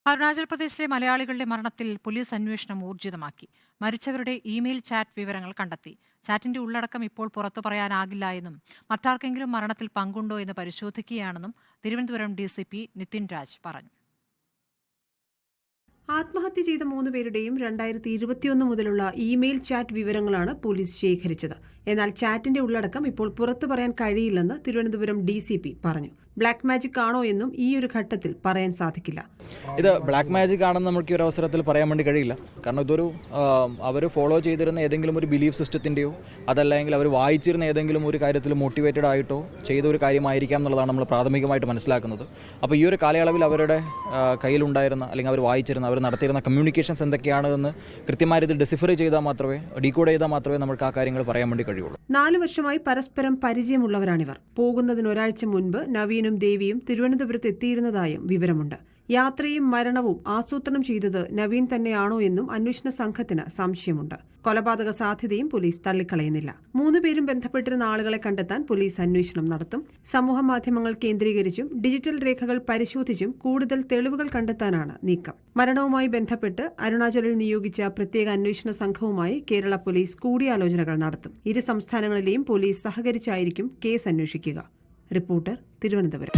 അരുണാചൽ പ്രദേശിലെ മലയാളികളുടെ മരണത്തിൽ പോലീസ് അന്വേഷണം ഊർജിതമാക്കി. മരിച്ചവരുടെ ഇമെയിൽ ചാറ്റ് വിവരങ്ങൾ കണ്ടെത്തി. ചാറ്റിന്റെ ഉള്ളടക്കം ഇപ്പോൾ പുറത്തു പറയാനാകില്ല എന്നും മറ്റാർക്കെങ്കിലും മരണത്തിൽ പങ്കുണ്ടോ എന്ന് പരിശോധിക്കുകയാണെന്നും തിരുവനന്തപുരം DCP നിതിൻ രാജ് പറഞ്ഞു. ആത്മഹത്യ ചെയ്ത 3 പേരുടെയും 2021 മുതലുള്ള ഇമെയിൽ ചാറ്റ് വിവരങ്ങളാണ് പോലീസ് ശേഖരിച്ചത്. എന്നാൽ ചാറ്റിന്റെ ഉള്ളടക്കം ഇപ്പോൾ പുറത്തു പറയാൻ കഴിയില്ലെന്ന് തിരുവനന്തപുരം DCP പറഞ്ഞു. ബ്ലാക്ക് മാജിക് ആണോ എന്നും ഈ ഒരു ഘട്ടത്തിൽ പറയാൻ സാധിക്കില്ല. ഇത് ബ്ലാക്ക് മാജിക് ആണെന്ന് നമുക്ക് ഈ ഒരു അവസരത്തിൽ പറയാൻ വേണ്ടി കഴിയില്ല. കാരണം ഇതൊരു അവർ ഫോളോ ചെയ്തിരുന്ന ഏതെങ്കിലും ഒരു ബിലീഫ് സിസ്റ്റത്തിൻ്റെയോ അതല്ലെങ്കിൽ അവർ വായിച്ചിരുന്ന ഏതെങ്കിലും ഒരു കാര്യത്തിൽ മോട്ടിവേറ്റഡ് ആയിട്ടോ ചെയ്ത ഒരു കാര്യമായിരിക്കാം എന്നുള്ളതാണ് നമ്മൾ പ്രാഥമികമായിട്ട് മനസ്സിലാക്കുന്നത്. അപ്പോൾ ഈ ഒരു കാലയളവിൽ അവരുടെ കയ്യിലുണ്ടായിരുന്ന അല്ലെങ്കിൽ അവർ വായിച്ചിരുന്ന അവർ നടത്തിയിരുന്ന കമ്മ്യൂണിക്കേഷൻസ് എന്തൊക്കെയാണെന്ന് കൃത്യമായ രീതിയിൽ ഡെസിഫർ ചെയ്താൽ മാത്രമേ ഡീകോഡ് ചെയ്താൽ മാത്രമേ നമുക്ക് ആ കാര്യങ്ങൾ പറയാൻ വേണ്ടി കഴിയുള്ളൂ. 4 വർഷമായി പരസ്പരം പരിചയമുള്ളവരാണിവർ. പോകുന്നതിന് ഒരാഴ്ച മുൻപ് നവീനും ദേവിയും തിരുവനന്തപുരത്ത് എത്തിയിരുന്നതായും വിവരമുണ്ട്. യാത്രയും മരണവും ആസൂത്രണം ചെയ്തത് നവീൻ തന്നെയാണോ എന്നും അന്വേഷണ സംഘത്തിന് സംശയമുണ്ട്. കൊലപാതക സാധ്യതയും പോലീസ് തള്ളിക്കളയുന്നില്ല. 3 പേരും ബന്ധപ്പെട്ടിരുന്ന ആളുകളെ കണ്ടെത്താൻ പോലീസ് അന്വേഷണം നടത്തും. സമൂഹമാധ്യമങ്ങൾ കേന്ദ്രീകരിച്ചും ഡിജിറ്റൽ രേഖകൾ പരിശോധിച്ചും കൂടുതൽ തെളിവുകൾ കണ്ടെത്താനാണ് നീക്കം. മരണവുമായി ബന്ധപ്പെട്ട് അരുണാചലിൽ നിയോഗിച്ച പ്രത്യേക അന്വേഷണ സംഘവുമായി കേരള പോലീസ് കൂടിയാലോചനകൾ നടത്തും. ഇരു സംസ്ഥാനങ്ങളിലെയും പോലീസ് സഹകരിച്ചായിരിക്കും കേസ് അന്വേഷിക്കുക. റിപ്പോർട്ടർ, തിരുവനന്തപുരം.